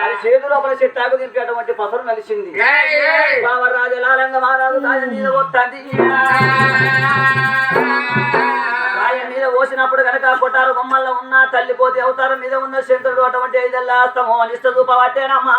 అది చేతు లోపల చెట్టాకు దింపేటువంటి పసరు నలిసింది. బావరాజు లాలంగ మహారాజు రాజ మీద వస్తుంది. రాయ మీద పోసినప్పుడు కనుక కొట్టారు బొమ్మల్లో ఉన్న తల్లిపోతే అవతారం మీద ఉన్న శంకరుడు అటువంటి ఐదల్లా అస్తమో అనిష్ట చూపబట్టేనమ్మా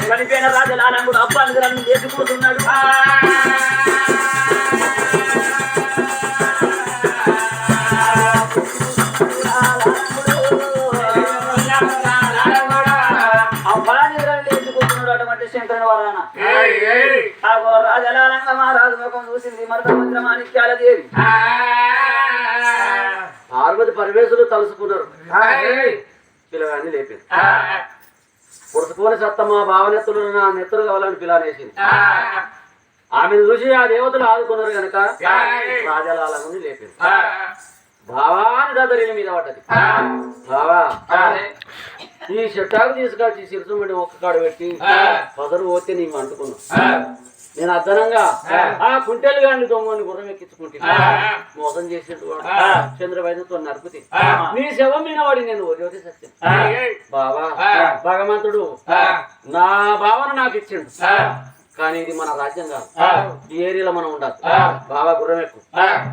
చనిపోయిన రాజలాలంగుడు అబ్బాయిలను చేసుకుంటున్నాడు. అబ్బాయిలను చేసుకుంటున్నాడు అటువంటి శంకరుని వరాన రాజలాలంగ మహారాజు ముఖం చూసింది మరద మాణిక్యాల దేవి. పార్వతి పరమేశ్వరులు తలుసుకున్నారు. పిల్లగాన్ని లేపింది. పురుచుకోని సత్తమ్మ భావనెత్తులు నా నెత్తులు కావాలని పిల్లనేసింది. ఆమెను చూసి ఆ దేవతలు ఆదుకున్నారు కనుక రాజలాలంగుని లేపింది. భావాని దదరిని మీద పడ్డది. బావా ఈ చెట్టాకు తీసుకొచ్చి సిరుసు మీద ఒక్క కాడు పెట్టి పదరు పోతే నీకు అంటుకున్నావు. నేను అదనంగా ఆ కుంటెలు గాని దొంగని గుర్రం ఎక్కించుకుంటే మోసం చేసేది వాడు చంద్రబాబుతో నరుకుతే నీ శవం మీద వాడి నేను వదిలి సత్యం. బావా భగవంతుడు నా భావన నాకు ఇచ్చిండు. కానీ ఇది మన రాజ్యం కాదు. ఈ ఏరియాలో మనం ఉండదు. బాబా గుర్రం ఎక్కువ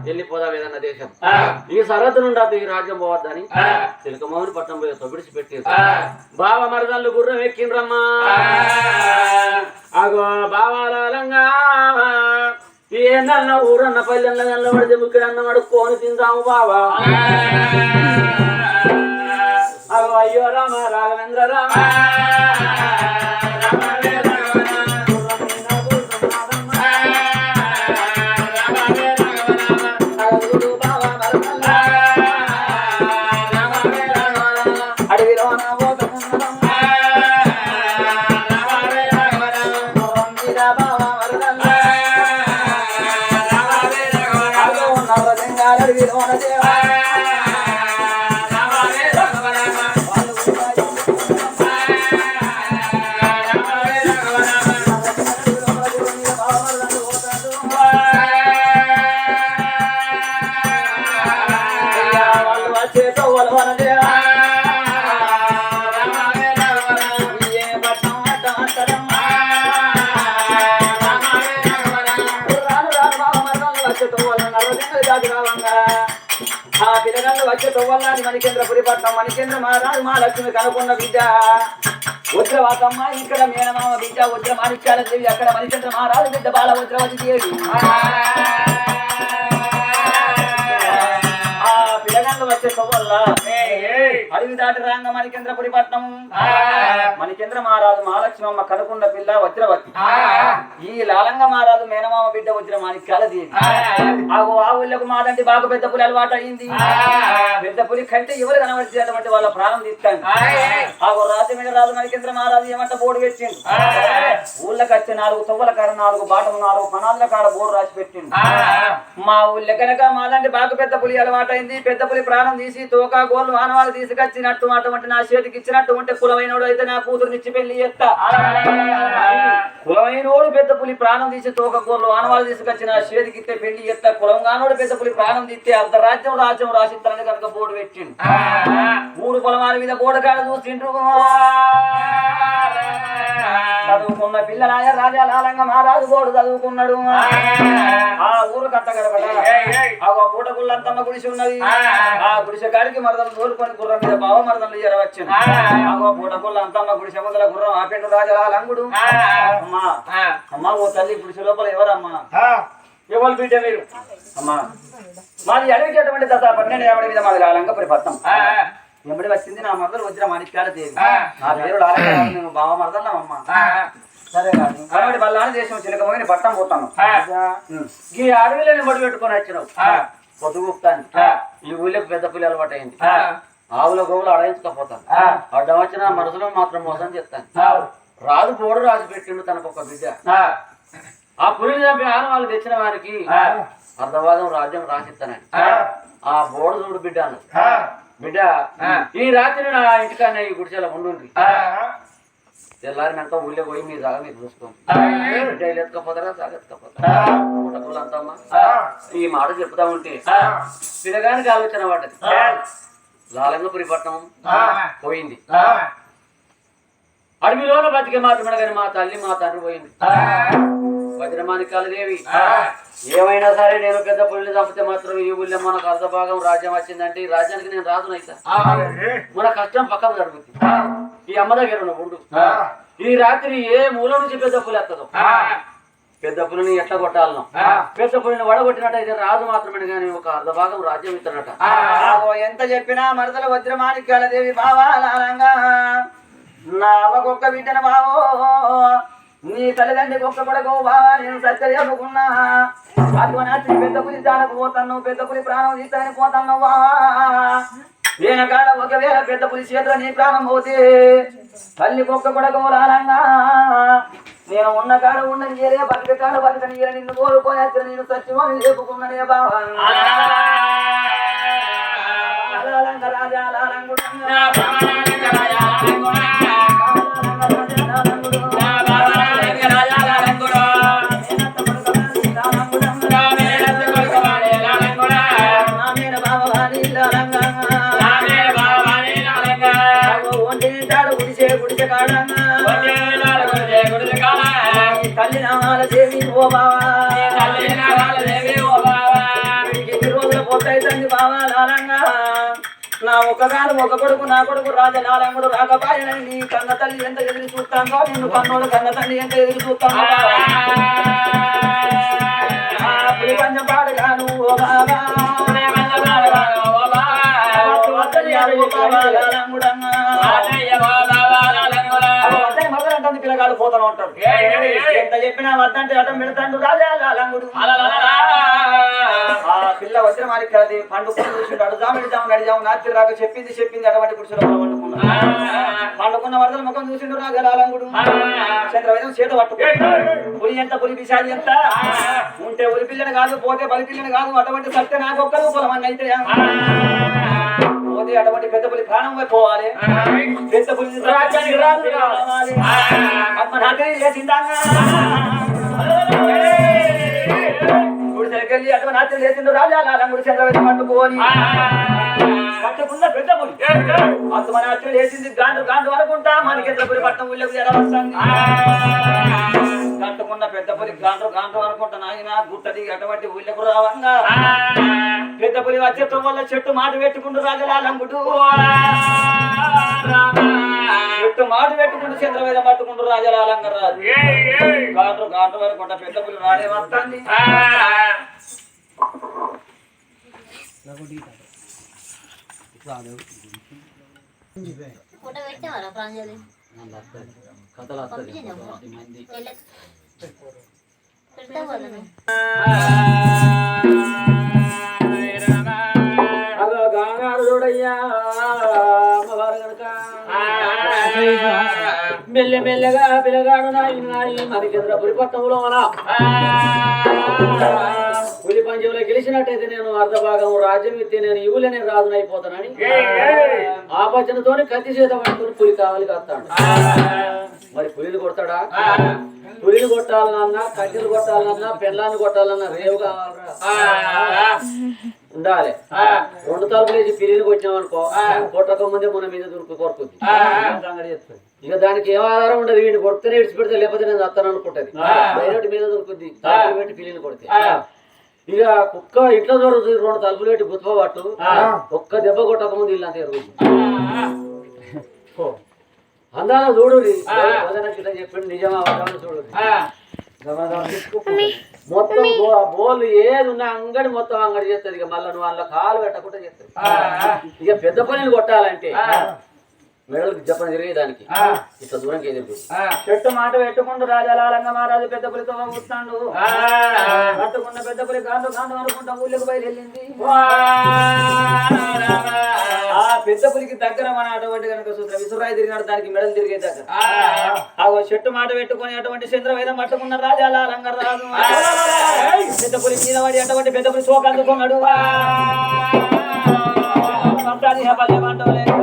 వెళ్ళిపోదాం ఏదన్నా దేశం. ఈ సరహద్దు ఉండదు. ఈ రాజ్యం పోవద్దని చిలకమౌని పట్టణం పోయి తొబిడిచి పెట్టేది. బావ మరదళ్ళు గుర్రం ఎక్కిండ్రమ్మా. అగో బావాలంగా ఏనన్న ఊరన్న పల్లెన్న గల్ల పడితే ముక్కడన్న మడుక్కొని తిందాము బావా. అగో అయ్యో రామ రాఘవేంద్ర రామ ఆ పిల్లగాళ్ళు వచ్చే తొవ్వల్లాది మణికేంద్రపురి పట్నం మణికేంద్ర మహారాజు మా లక్ష్మి కనుకున్న బిడ్డ వజ్రవాసమ్మ. ఇక్కడ మేనమామ బిడ్డ వజ్ర మాణిక్యాల దేవి. అక్కడ మణికేంద్ర మహారాజు బిడ్డ బాల వజ్రవతి దేవి. ఆ పిల్లగాళ్ళు వచ్చే తొవ్వల్ల అడవి దాటి రాంగ మణికేంద్రపురి పట్నం మణికేంద్ర మహారాజు మహాలక్ష్మమ్మ కనుకున్న పిల్ల వజ్రవతి. ఈ లాలంగ మహారాజు మేనమామ బిడ్డ వజ్ర మాణిక్యాల దేవి. ఆ ఊళ్ళకు మాదండి బాగా పెద్ద పులి అలవాటు అయింది. పెద్ద పులి కంటే ఎవరు కనబడిచేటువంటి వాళ్ళ ప్రాణం తీస్తాను. ఆ రాజు మీద రాజు మణికేంద్ర మహారాజు ఏమంట బోర్డు పెట్టిండు. ఊళ్ళకి వచ్చి 4 తొవ్వల కాడ 4 బాటలు 4 పనాల కాడ బోర్డు రాసి పెట్టిండు. మా ఊళ్ళో కనుక మాదండి బాగా పెద్ద పులి అలవాటు అయింది. పెద్ద పులి ప్రాణం తీసి తోకా గోర్లు ఆనవాళ్ళు తీసుకొచ్చినట్టు అటువంటి నా చేతికి ఇచ్చినట్టు ఉంటే కులమైనోడు అయితే నా కూతురునిచ్చి పెళ్లి చేస్తా. కులమైనోడు పెద్ద పులి ప్రాణం తీసి తోక గోర్లు ఆనవాళ్ళు తీసుకొచ్చి నా చేతికి ఇస్తే పెళ్లి చేస్తా. కులంగానోడు పెద్ద పులి ప్రాణం తీస్తే అర్ధరాజ్యం రాజ్యం రాసిస్తారని కనుక బోర్డు పెట్టిండు. 3 పొలమాల మీద బోర్డు కాడ చూసిండ్రు. చదువుకున్న పిల్లలాయ రాజా లాలంగ మహారాజు బోర్డు చదువుకున్నాడు. ఆ ఊరు కట్టగడపట ఆ పూటగుళ్ళంతమ్మ గుడిసి ఉన్నది. ఆ గుడిసె కాడికి మరదలు తోలుకొని గుర్రం మీద బావ మరదలు ఎరవచ్చింది. ఆ పూటగుళ్ళ అంతమ్మ గుడిసె ముందల గుర్రం ఆపిండు రాజా లాలంగుడు. అమ్మా అమ్మా ఓ తల్లి గుడిసె లోపల ఎవరమ్మా? ఎవరు బిడ్డ మీరు? అమ్మా మాది అడిగేటువంటి దశ 12 మీద మాది లాలంగపురి పట్నం. ఎంబడి వచ్చింది నా మరదలు వజ్ర మాణిక్యాల దేవి. నా పేరు లాలంగ. మేము బావ మరదన్నామమ్మా. సరే కానీ కాబట్టి బల్లాని దేశం చిలకమని పట్టం పోతాను. ఈ అడవిలో నింబడి పెట్టుకొని వచ్చినావు పొద్దుగుప్తాను. ఈ ఊళ్ళకి పెద్ద పులి అలవాటు అయింది. ఆవుల గోవులు అడయించకపోతాను. అడ్డం వచ్చిన మనసులో మాత్రం మోసం చెప్తాను. రాజు బోర్డు రాసి పెట్టిండు తనకు ఒక బిడ్డ. ఆ పులిని చంపి ఆనవాళ్ళు తెచ్చిన వారికి అర్ధవాదం రాజ్యం రాసిస్తానని ఆ బోర్డు చూడు బిడ్డ అన్నది. బిడ్డ ఈ రాత్రి నా ఇంటికన్నా ఈ గుడిసెల ఉండుండ్రి. తెల్లారినాక ఊళ్ళో పోయి మీ జాగా మీరు చూసుకోండి. డైలీ ఎత్తుకపోతారా జాగా ఎత్తుకపోతారా అంతమ్మా ఈ మాట చెప్తా ఉంటే పిల్లగానికి ఆలోచన పడ్డది. లాలంగపురి పట్టణం పోయింది, అడవిలోన బతికే మాత్రమే కానీ మా తల్లి మా తండ్రి పోయింది. వజ్రమాణిక్యాలదేవి ఏమైనా సరే నేను పెద్ద పుల్లి చంపితే మాత్రం ఈ ఊళ్ళో మనకు అర్ధభాగం రాజ్యం వచ్చిందంటే ఈ రాజ్యానికి నేను రాజునైతా. మన కష్టం పక్కన జరుగుతుంది. ఈ అమ్మ దగ్గర ఉన్న ఉండు. ఈ రాత్రి ఏ మూల నుంచి పెద్ద పులి ఎత్తదు. పెద్ద పులిని ఎట్లా కొట్టాలను, పెద్ద పులిని వడగొట్టినట్టయితే రాజు మాత్రమే కానీ ఒక అర్ధభాగం రాజ్యం ఇస్తాడట. ఎంత చెప్పినా మరదల వజ్రమాణిక్యాలదేవి బావాలంగా నా అవ్వకొక్క బిడ్డన బావో, నీ తల్లిదండ్రికి ఒక్క కొడుకు బావా, నేను సత్య చెప్పుకున్నా అటువంటి పెద్ద పులి జానకు పోతాను, పెద్ద పులి ప్రాణం తీస్తానని పోతాను బావా. నేను కాడ ఒకవేళ పెద్ద పులి చేతిలో నీ ప్రాణం పోతే తల్లికి ఒక్క కొడుకు లాలంగా నేను ఉన్న కాడ ఉన్న నీరే బతిక కాడ బతిక నీరే నిన్ను కోరుకోని నేను సత్యమని చెప్పుకున్నానే బావా. రాజా తల్లి నామాల దేవి ఓ బావా, ఎన్ని రోజుల పోతాయితండి బావా లాలంగా. నా ఒక్కగాను ఒక కొడుకు నా కొడుకు రాజలాలంగుడు రాకపోయానని నీ కన్న తల్లి ఎంత ఎదురు చూస్తానో, నిన్ను కన్నోడు కన్న తల్లి ఎంత ఎదురు చూస్తానో. పులి పంచం పాడుగాను ఓ బాబా, పిల్లగాడు పోతాను ఉంటాడు. ఎంత చెప్పినా వద్దంటే అటం పెడతాడు రాజా లాలంగుడు. ఆ పిల్ల వజ్రమాణిక్యాలది పండుకొని చూసిండు. అడుగుదాము నాత్రి రాక చెప్పింది అటువంటి పురుషులు పండుకున్న వరదల ముఖం చూసిండు రాజా లాలంగుడు. చంద్రవేదం చేత పట్టుకుంటాడు. పులి ఎంత పులి పిశాచి ఎంత ఉంటే ఉలి పిల్లని కాదు, పోతే బలి పిల్లని కాదు. అటువంటి సత్య నాకు ఒక్కరు పొలమని అయితే పోతే అటువంటి పెద్ద పులి ప్రాణం పోవాలి. పెద్ద పులి రాజ్యానికి రావాలి. గుడిసెలకెళ్ళి అటువంటి నాట్యం చేసిండు రాజా లాలంగుడు. చంద్రవేదం పట్టుకొని పట్టుకున్న పెద్ద పులి ఆత్మనాట్యం చేసింది. గాండు అనుకుంటా మనకి పులి పట్టణం ఊళ్ళకి ఎలా వస్తుంది. కట్టుకున్న పెద్ద పులి గాండ్రు అనుకుంటా నాయన గుట్టది అటువంటి ఊళ్ళకు రావంగా పెద్ద పులి వచ్చేటం వల్ల చెట్టు మాట పెట్టుకుంటూ రాజలాలంగుడు. చెట్టు మాట పెట్టుకుంటూ చంద్రవేదం పట్టుకుంటూ రాజలాలంగా రాదు. గాండ్రు అనుకుంటా పెద్ద పులి రాడే వస్తుంది. కథలు వస్తుంది చూడయ్యా మెల్లమెల్లగా పిల్లగాడు నాయి మనకేంద్ర పులి పట్టణంలో పులి పంచంలో గెలిచినట్టయితే నేను అర్ధభాగం రాజ్యం ఇస్తే నేను ఇవులనే రాజునైపోతానని ఆపచనతోని కత్తి చేత పట్టుకుని పులి కావాలి కత్తాడు. మరి పులిని కొడతాడా? పులిని కొట్టాలన్నా, కట్టెలు కొట్టాలన్నా, పెళ్ళాన్ని కొట్టాలన్నా రేవు కావాలరా ఉండాలి. 2 తలుపులు వేసి పిల్లిని కొట్టినామనుకో కొట్టక ముందే మన మీద కొరుకుద్ది. ఇక దానికి ఏం ఆధారం ఉండదు. వీడిని కొడితేనే విడిచిపెడితే లేకపోతే నేను వస్తాను అనుకుంటది. డైరెక్ట్ మీద దొరుకుద్ది. తలుపులు పెట్టి పిల్లిని కొడితే ఇక కుక్క ఇంట్లో దొరుకుతుంది. 2 తలుపులు పెట్టి గుత్వ పట్టు ఒక్క దెబ్బ కొట్టక ముందు ఇల్లు అంతా ఎరుగుతుంది. అందాల చూడు ఇట్లా చెప్పింది నిజమా చూడు. మొత్తం బోళ్ళు ఏది ఉన్నా అంగడి మొత్తం అంగడి చేస్తుంది. ఇక మళ్ళీ నువ్వు అందులో కాలు పెట్టకుండా చేస్తుంది. ఇక పెద్ద పనిని కొట్టాలంటే మెడలకు చెప్పని తిరిగేదానికి ఇంత దూరం ఎదురు చెట్టు మాట పెట్టుకుంటూ రాజాలాలంగా మహారాజు పెద్ద పులితో కూర్చున్నాడు. పట్టుకున్న పెద్ద పులి కాండు అనుకుంటా ఊళ్ళకి బయలుదేరింది. ఆ పెద్ద పులికి దగ్గర మన అటువంటి కనుక సూత్ర విసురాయి తిరిగినాడు. దానికి మెడలు తిరిగే దగ్గర ఆ చెట్టు మాట పెట్టుకుని అటువంటి చంద్రవేదం పట్టుకున్న రాజాలాలంగా రాదు. పెద్ద పులి మీద పడి అటువంటి పెద్ద పులి సోక అందుకున్నాడు. మంటాలి పల్లె మంటలేదు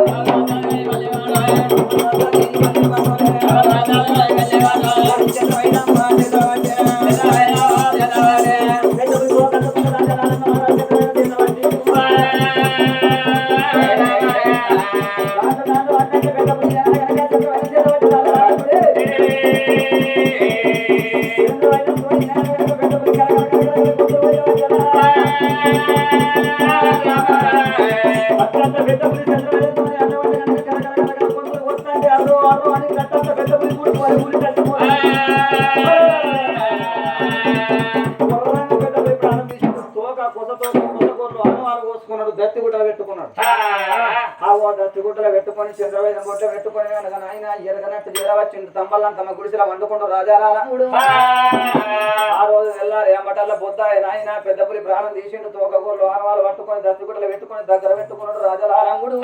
దత్తి గుట్టలు పెట్టుకున్నాడు. ఆ దత్తి గుట్టలు పెట్టుకొని చంద్రవేదం గుట్టలు పెట్టుకొని ఆయన ఎరగనట్టు చేరవచ్చింది. తమ్మల్లని తమ గుడిసెలా వండుకుంటూ రాజారాముడు ఆ రోజు వెళ్ళారు. ఏమటల్ల పొద్దు ఆయన పెద్ద పులి ప్రాణం తీసిండు. తోకగోళ్ళు ఆనవాళ్ళు పట్టుకొని దత్తి గుట్టలు పెట్టుకొని దగ్గర పెట్టుకున్నాడు రాజారాముడు.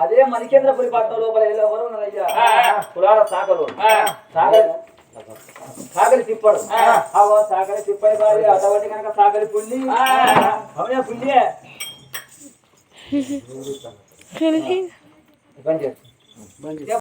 అదే మణికేంద్రపురి పట్టణం లోపల ఎవరు ఉన్నదయ్యా పురాణ శాఖలు సాగలి తిప్పాడు. సాగలి తిప్పని భార్య అటువంటి కనుక సాగలి పుల్లి అవునా పుల్లియే బంద్ చేస్తా